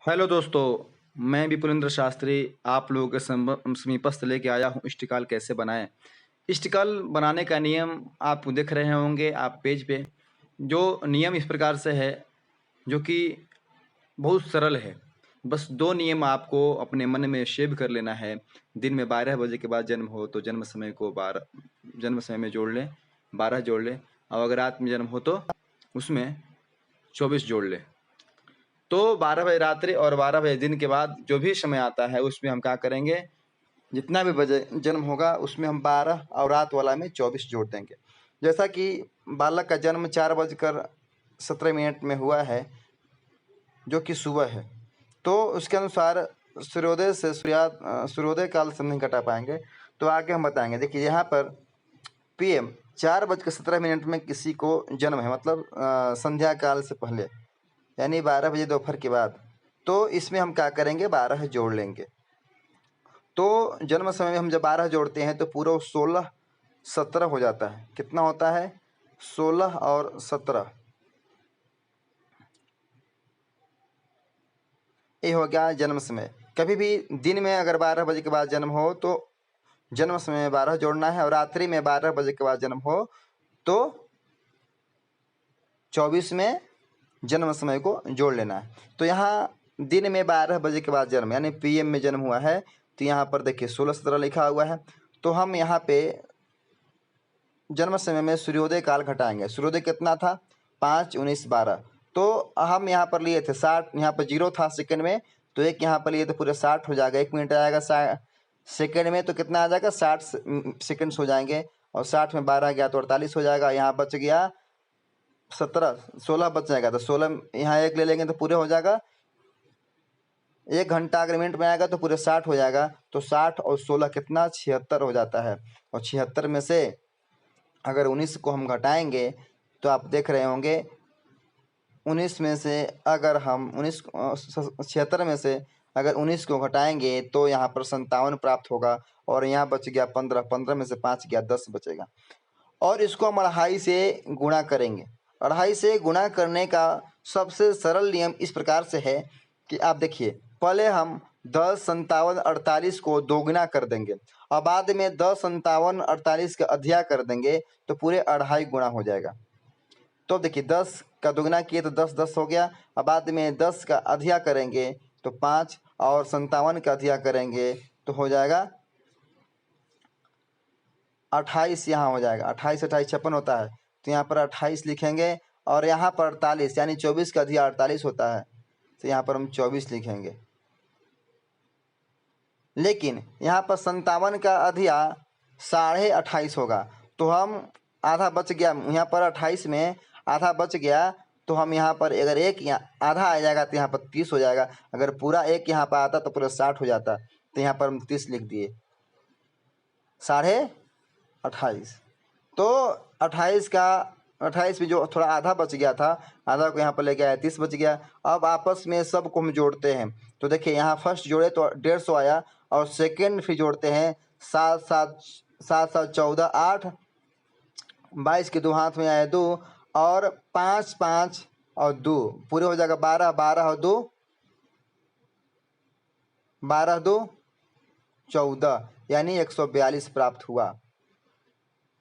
Hello दोस्तों, मैं विपुलेंद्र शास्त्री आप लोगों के समीपस्थ लेके आया हूँ इष्टिकाल कैसे बनाएं। इष्टिकाल बनाने का नियम आप देख रहे होंगे आप पेज पे। जो नियम इस प्रकार से है जो कि बहुत सरल है। बस दो नियम आपको अपने मन में सेव कर लेना है। दिन में 12 बजे के बाद जन्म हो तो जन्म समय को 12 जन्म समय में जोड़ लें, 12 जोड़ लें, और अगर रात में जन्म हो तो उसमें 24 जोड़ लें। तो 12 बजे रात्रि और 12 बजे दिन के बाद जो भी समय आता है उसमें हम क्या करेंगे, जितना भी बजे जन्म होगा उसमें हम 12 और रात वाला में 24 जोड़ देंगे। जैसा कि बालक का जन्म 4:17 में हुआ है जो कि सुबह है, तो उसके अनुसार सूर्योदय से सूर्योदय काल से नहीं घटा पाएंगे। तो आगे हम बताएंगे। देखिए यहाँ पर PM 4:17 में किसी को जन्म है, मतलब संध्या काल से पहले, यानी 12 बजे दोपहर के बाद, तो इसमें हम क्या करेंगे, 12 जोड़ लेंगे। तो जन्म समय में हम जब 12 जोड़ते हैं तो पूरा 16-17 हो जाता है। कितना होता है, 16 और 17, ये हो गया जन्म समय। कभी भी दिन में अगर 12 बजे के बाद जन्म हो तो जन्म समय में 12 जोड़ना है, और रात्रि में 12 बजे के बाद जन्म हो तो 24 में जन्म समय को जोड़ लेना है। तो यहाँ दिन में 12 बजे के बाद जन्म यानी PM में जन्म हुआ है, तो यहाँ पर देखिए 16-17 लिखा हुआ है। तो हम यहाँ पे जन्म समय में सूर्योदय काल घटाएंगे। सूर्योदय कितना था, 5:19:12। तो हम यहाँ पर लिए थे 60, यहाँ पर 0 था सेकंड में, तो एक यहाँ पर लिए तो पूरे 60 हो जाएगा। 1 मिनट आएगा सेकंड में, तो कितना आ जाएगा, 60 सेकंड्स हो जाएंगे। और 60 में 12 गया तो 48 हो जाएगा। यहाँ बच गया 16 बच जाएगा, तो 16 यहाँ एक ले लेंगे तो पूरे हो जाएगा। 1 घंटा अगर मिनट में आएगा तो पूरे 60 हो जाएगा। तो 60 और 16 कितना, 76 हो जाता है। और 76 में से अगर 19 को हम घटाएंगे तो आप देख रहे होंगे 19 में से अगर हम 76 में से अगर 19 को घटाएंगे तो यहाँ पर 57 प्राप्त होगा। और यहाँ बच गया 15, 15 में से 5 गया, 10 बचेगा। और इसको हम 2.5 से गुणा करेंगे। 2.5 से गुणा करने का सबसे सरल नियम इस प्रकार से है कि आप देखिए, पहले हम 10, 57, 48 को दोगुना कर देंगे, और बाद में 10, 57, 48 का अधिया कर देंगे, तो पूरे 2.5 गुणा हो जाएगा। तो देखिए 10 का दोगुना किए तो 10 10 हो गया, और बाद में 10 का अधिया करेंगे तो 5, और 57 का अधिया करेंगे तो हो जाएगा 28। यहाँ हो जाएगा 28, 28 56 होता है, तो यहाँ पर 28 लिखेंगे। और यहाँ पर 48 यानी 24 का अधिया 48 होता है, तो यहाँ पर हम 24 लिखेंगे। लेकिन यहाँ पर 57 का अधिया 28.5 होगा, तो हम आधा बच गया। यहाँ पर 28 में आधा बच गया, तो हम यहाँ पर अगर एक यहाँ आधा आ जाएगा तो यहाँ पर 30 हो जाएगा। अगर पूरा एक यहाँ पर आता तो पूरा 60 हो जाता, तो यहाँ पर हम 30 लिख दिए, 28.5। तो 28 में जो थोड़ा आधा बच गया था, आधा को यहाँ पर लेके आया, 30 बच गया। अब आपस में सबको हम जोड़ते हैं, तो देखिए यहाँ फर्स्ट जोड़े तो 150 आया, और सेकंड फिर जोड़ते हैं 7 7 7 7 14 8, 22 के 2 हाथ में आए 2, और 5 5 और 2 पूरे हो जाएगा 12, 12 और 2 12 2 14, यानी 142 प्राप्त हुआ।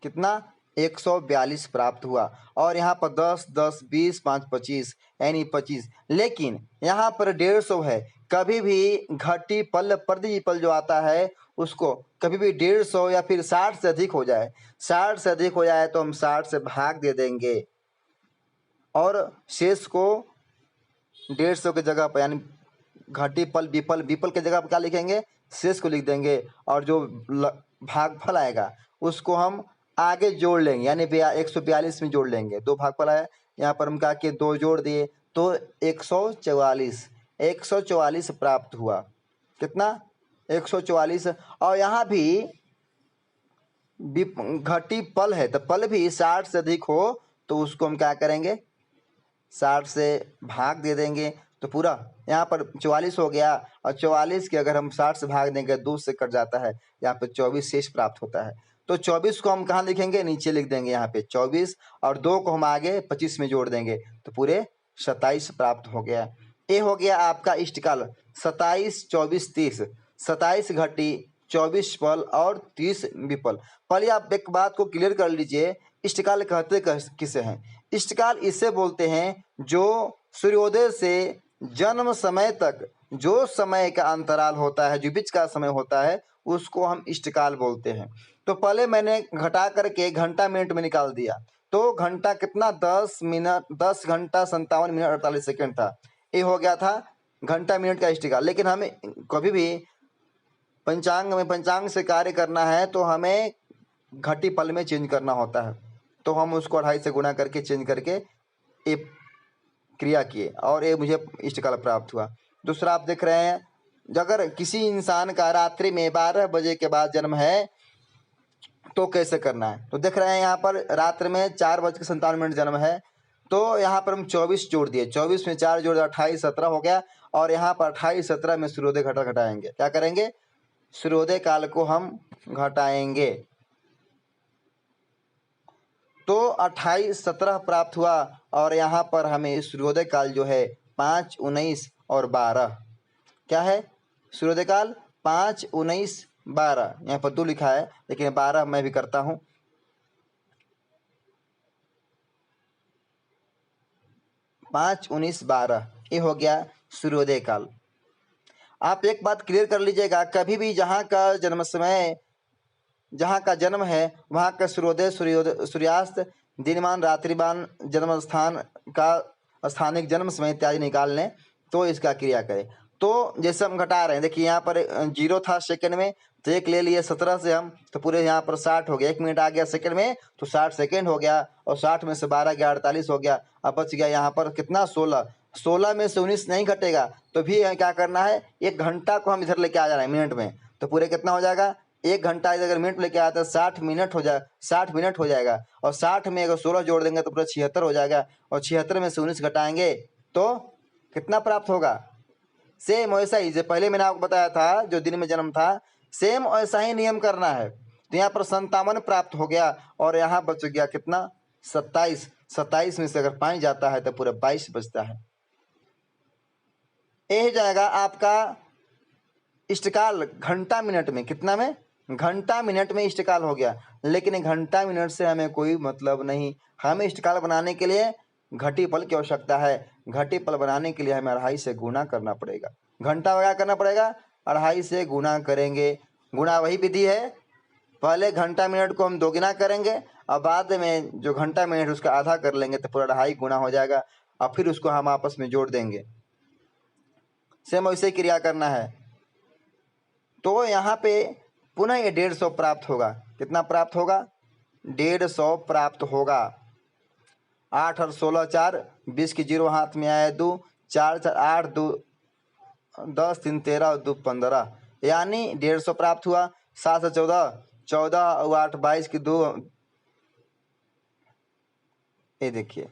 कितना, 142 प्राप्त हुआ। और यहाँ पर 10 10 20 5 25 यानी 25। लेकिन यहाँ पर 150 है। कभी भी घटी पल प्रतिपल जो आता है उसको कभी भी 150 या फिर 60 से अधिक हो जाए, 60 से अधिक हो जाए तो हम 60 से भाग दे देंगे, और शेष को 150 की जगह पर, यानी घटी पल विपल, विपल की जगह पर क्या लिखेंगे, शेष को लिख देंगे। और जो भागफल आएगा उसको हम आगे जोड़ लेंगे, यानी 142 में जोड़ लेंगे। 2 भागफल आया, यहाँ पर हम क्या किए, 2 जोड़ दिए, तो 144 प्राप्त हुआ। कितना, 144। और यहाँ भी घटी पल है, तो पल भी 60 से अधिक हो तो उसको हम क्या करेंगे, 60 से भाग दे देंगे, तो पूरा यहाँ पर 44 हो गया। और 44 के अगर हम 60 से भाग देंगे 2 से कट जाता है, यहाँ पे 24 शेष प्राप्त होता है। तो 24 को हम कहाँ लिखेंगे, नीचे लिख देंगे यहाँ पे 24, और 2 को हम आगे 25 में जोड़ देंगे, तो पूरे 27 प्राप्त हो गया। ये हो गया आपका इष्टकाल 27, 24, 30, 27 घटी 24 पल और 30 विपल। पहले आप एक बात को क्लियर कर लीजिए, इष्टकाल कहते किसे हैं? इष्टकाल इसे बोलते हैं जो सूर्योदय से जन्म समय तक जो समय का अंतराल होता है, जो बीच का समय होता है, उसको हम इष्टकाल बोलते हैं। तो पहले मैंने घटा करके घंटा मिनट में निकाल दिया, तो घंटा कितना 10 मिनट, 10 घंटा 57 मिनट 48 सेकंड था। ये हो गया था घंटा मिनट का इष्टकाल। लेकिन हमें कभी भी पंचांग से कार्य करना है तो हमें घटी पल में चेंज करना होता है, तो हम उसको 2.5 से गुणा करके चेंज करके ये क्रिया किए और ये मुझे इष्टकाल प्राप्त हुआ। दूसरा आप देख रहे हैं, अगर किसी इंसान का रात्रि में 12 बजे के बाद जन्म है तो कैसे करना है? तो देख रहे हैं यहाँ पर रात्रि में 4:57 जन्म है, तो यहाँ पर हम 24 जोड़ दिए, 24 में 4 जोड़ 28, 17 हो गया। और यहाँ पर 28, 17 में सूर्योदय घटाएंगे। क्या करेंगे? सूर्योदय काल को हम घटाएंगे, तो 28, 17 प्राप्त हुआ। और यहाँ पर हमें सूर्योदय काल जो है 5, 19 और 12 क्या है? सूर्योदय काल 5, 19, 12, यहाँ पर 2 लिखा है लेकिन 12 मैं भी करता हूँ। 5, 19, 12 ये हो गया सूर्योदय काल। आप एक बात क्लियर कर लीजिएगा, कभी भी जहाँ का जन्म समय, जहाँ का जन्म है वहाँ का सूर्योदय, सूर्यास्त, दिनमान, रात्रिमान, जन्म स्थान का स्थानिक जन्म समय इत्यादि निकाल लें तो इसका क्रिया करें। तो जैसे हम घटा रहे हैं, देखिए यहाँ पर 0 था सेकंड में, तो 1 ले लिए 17 से हम, तो पूरे यहाँ पर 60 हो गया। 1 मिनट आ गया सेकंड में तो 60 सेकंड हो गया, और 60 में से 12 गया 48 हो गया। अब बच गया यहाँ पर कितना? 16। 16 में से 19 नहीं घटेगा, तो भी क्या करना है? 1 घंटा को हम इधर लेके आ जा रहे हैं मिनट में, तो पूरे कितना हो जाएगा? 1 घंटा अगर मिनट लेके आता है 60 मिनट हो जाए, 60 मिनट हो जाएगा। और 60 में अगर 16 जोड़ देंगे तो पूरा 76 हो जाएगा, और 76 में से 19 घटाएंगे तो कितना प्राप्त होगा? सेम वैसा ही जो पहले मैंने आपको बताया था, जो दिन में जन्म था, सेम ऐसा ही नियम करना है। तो यहाँ पर 57 प्राप्त हो गया, और यहाँ बच गया कितना? 27। 27 में से अगर 5 जाता है तो पूरा 22 बचता है। ये जाएगा आपका इष्टकाल घंटा मिनट में। कितना में? घंटा मिनट में इष्टकाल हो गया। लेकिन घंटा मिनट से हमें कोई मतलब नहीं, हमें इष्टकाल बनाने के लिए घटी पल की आवश्यकता है। घटी पल बनाने के लिए हमें 2.5 से गुणा करना पड़ेगा। घंटा क्या करना पड़ेगा? 2.5 से गुणा करेंगे। गुणा वही विधि है, पहले घंटा मिनट को हम 2 गुना करेंगे और बाद में जो घंटा मिनट उसका आधा कर लेंगे तो पूरा 2.5 गुना हो जाएगा, और फिर उसको हम आपस में जोड़ देंगे। सेम वैसे ही क्रिया करना है। तो यहाँ पे पुनः ये 150 प्राप्त होगा। कितना प्राप्त होगा? 150 प्राप्त होगा। 8 और 16 4, 20 की 0 हाथ में आया 2, 4 4 8, 2 10, 3 13 और 2 15, यानी 150 प्राप्त हुआ। 7 से 14, 14 और 8 22 की 2, ये देखिए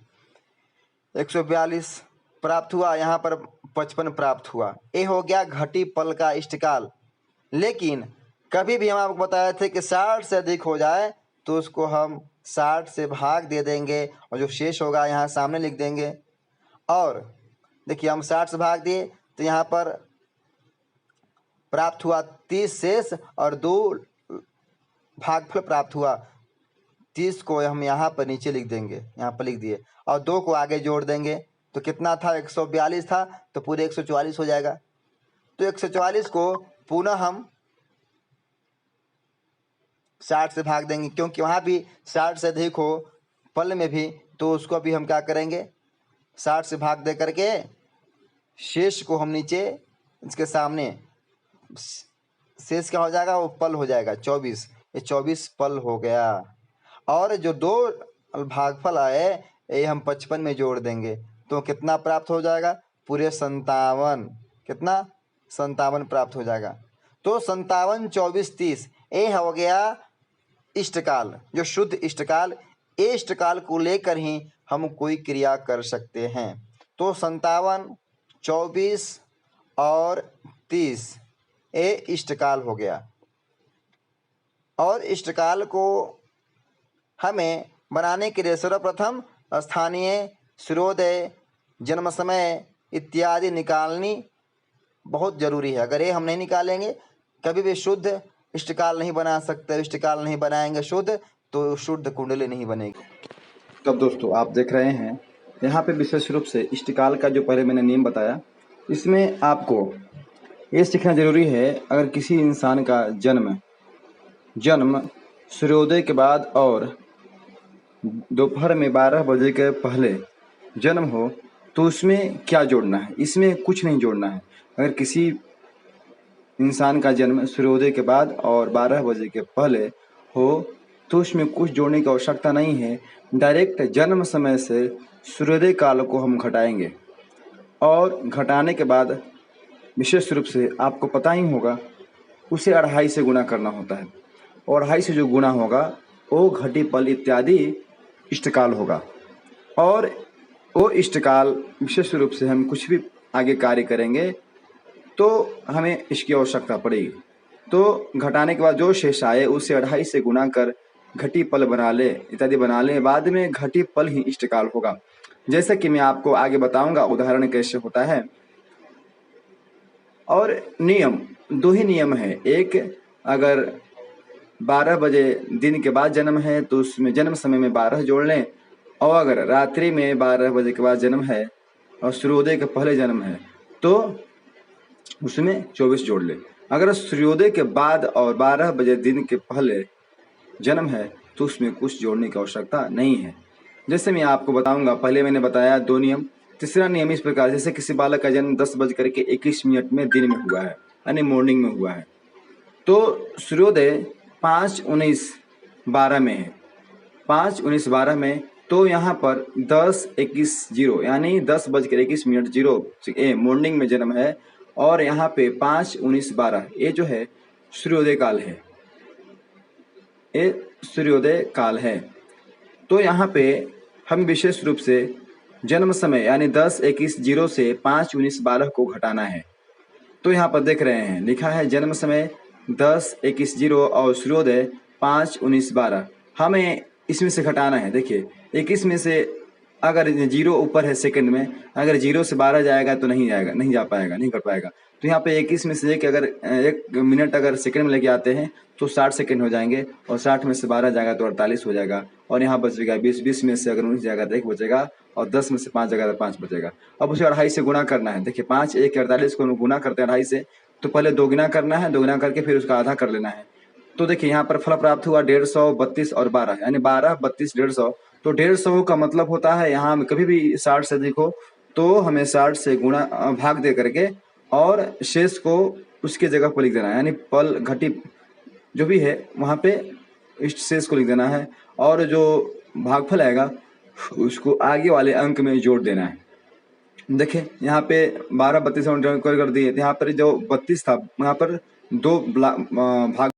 142 प्राप्त हुआ। यहाँ पर 55 प्राप्त हुआ। ये हो गया घटी पल का इष्टकाल। लेकिन कभी भी हम आपको बताए थे कि 60 से अधिक हो जाए तो उसको हम 60 से भाग दे देंगे, और जो शेष होगा यहाँ सामने लिख देंगे। और देखिए हम 60 से भाग दिए तो यहाँ पर प्राप्त हुआ 30 शेष, और 2 भागफल प्राप्त हुआ। 30 को हम यहाँ पर नीचे लिख देंगे, यहाँ पर लिख दिए, और 2 को आगे जोड़ देंगे तो कितना था? 142 था, तो पूरे 144 हो जाएगा। तो 144 को पुनः हम 60 से भाग देंगे, क्योंकि वहाँ भी 60 से अधिक हो पल में भी, तो उसको भी हम क्या करेंगे? 60 से भाग दे करके शेष को हम नीचे इसके सामने, शेष क्या हो जाएगा? वो पल हो जाएगा 24। ये 24 पल हो गया। और जो 2 भागफल आए ये हम 55 में जोड़ देंगे तो कितना प्राप्त हो जाएगा? पूरे 57। कितना? 57 प्राप्त हो जाएगा। तो 57, 24, 30 ये हो गया इष्टकाल, जो शुद्ध इष्टकाल। ये इष्टकाल को लेकर ही हम कोई क्रिया कर सकते हैं। तो 57, 24 और 30 ये इष्टकाल हो गया। और इष्टकाल को हमें बनाने के लिए सर्वप्रथम स्थानीय, सूर्योदय, जन्म समय इत्यादि निकालनी बहुत ज़रूरी है। अगर ये हम नहीं निकालेंगे कभी भी शुद्ध इष्टकाल नहीं बना सकते। इष्टकाल नहीं बनाएंगे शुद्ध तो शुद्ध कुंडली नहीं बनेगी। तब दोस्तों आप देख रहे हैं यहाँ पे विशेष रूप से इष्टकाल का जो पहले मैंने नियम बताया, इसमें आपको ये सीखना जरूरी है। अगर किसी इंसान का जन्म सूर्योदय के बाद और दोपहर में 12 बजे के पहले जन्म हो तो उसमें क्या जोड़ना है? इसमें कुछ नहीं जोड़ना है। अगर किसी इंसान का जन्म सूर्योदय के बाद और 12 बजे के पहले हो तो उसमें कुछ जोड़ने की आवश्यकता नहीं है। डायरेक्ट जन्म समय से सूर्योदय काल को हम घटाएंगे और घटाने के बाद विशेष रूप से आपको पता ही होगा उसे 2.5 से गुना करना होता है और 2.5 से जो गुना होगा वो घटी पल इत्यादि इष्टकाल होगा। और वो इष्टकाल विशेष रूप से हम कुछ भी आगे कार्य करेंगे तो हमें इसकी आवश्यकता पड़ेगी। तो घटाने के बाद जो शेष आए उसे 2.5 से गुना कर घटी पल बना ले इत्यादि बना ले, बाद में घटी पल ही इष्टकाल होगा। जैसे कि मैं आपको आगे बताऊंगा उदाहरण कैसे होता है। और नियम 2 ही नियम है। एक, अगर 12 बजे दिन के बाद जन्म है तो उसमें जन्म समय में 12 जोड़ लें, और अगर रात्रि में 12 बजे के बाद जन्म है और सूर्योदय के पहले जन्म है तो उसमें 24 जोड़ लें। अगर सूर्योदय के बाद और 12 बजे दिन के पहले जन्म है तो उसमें कुछ जोड़ने की आवश्यकता नहीं है। जैसे मैं आपको बताऊंगा, पहले मैंने बताया 2 नियम। तीसरा नियम इस प्रकार, जैसे किसी बालक का जन्म 10:21 में दिन में हुआ है यानी मॉर्निंग में हुआ है तो सूर्योदय 5:19:12 में है। 5:19:12 में तो यहाँ पर 10:21 यानी 10:21 मॉर्निंग में जन्म है और यहाँ पे 5:19:12 ये जो है सूर्योदय काल है, ये सूर्योदय काल है। तो यहाँ पे हम विशेष रूप से जन्म समय यानी 10:21 से 5:19:12 को घटाना है। तो यहाँ पर देख रहे हैं लिखा है जन्म समय 10:21 और सूर्योदय 5:19:12। हमें इसमें से घटाना है। देखिए 21 में से अगर 0 ऊपर है सेकंड में, अगर 0 से 12 जाएगा तो नहीं जाएगा, नहीं जा पाएगा, नहीं कर पाएगा। तो यहाँ पे 21 में से अगर 1 मिनट अगर सेकंड में लेके आते हैं तो 60 सेकंड हो जाएंगे और 60 में से 12 जाएगा तो 48 हो जाएगा और यहाँ बचेगा 20। 20 में से अगर 19 जाएगा तो 1 बचेगा और 10 में से 5 जाएगा तो 5 बचेगा। अब उसे 2.5 से गुना करना है। देखिए 5 1 48 को गुना करते हैं 2.5 से, तो पहले 2 गुना करना है, 2 गुना करके फिर उसका आधा कर लेना है। तो देखिए यहाँ पर फल प्राप्त हुआ 150, 32 और 12 यानी 12, 32, 150। तो 150 का मतलब होता है यहाँ में कभी भी 60 से देखो तो हमें 60 से गुणा भाग दे करके और शेष को उसके जगह पर लिख देना है, यानी पल घटी जो भी है वहाँ पे इस शेष को लिख देना है और जो भागफल आएगा उसको आगे वाले अंक में जोड़ देना है। देखिए यहाँ पे 12, 32 कर दिए, यहाँ पर जो 32 था यहाँ पर 2 भाग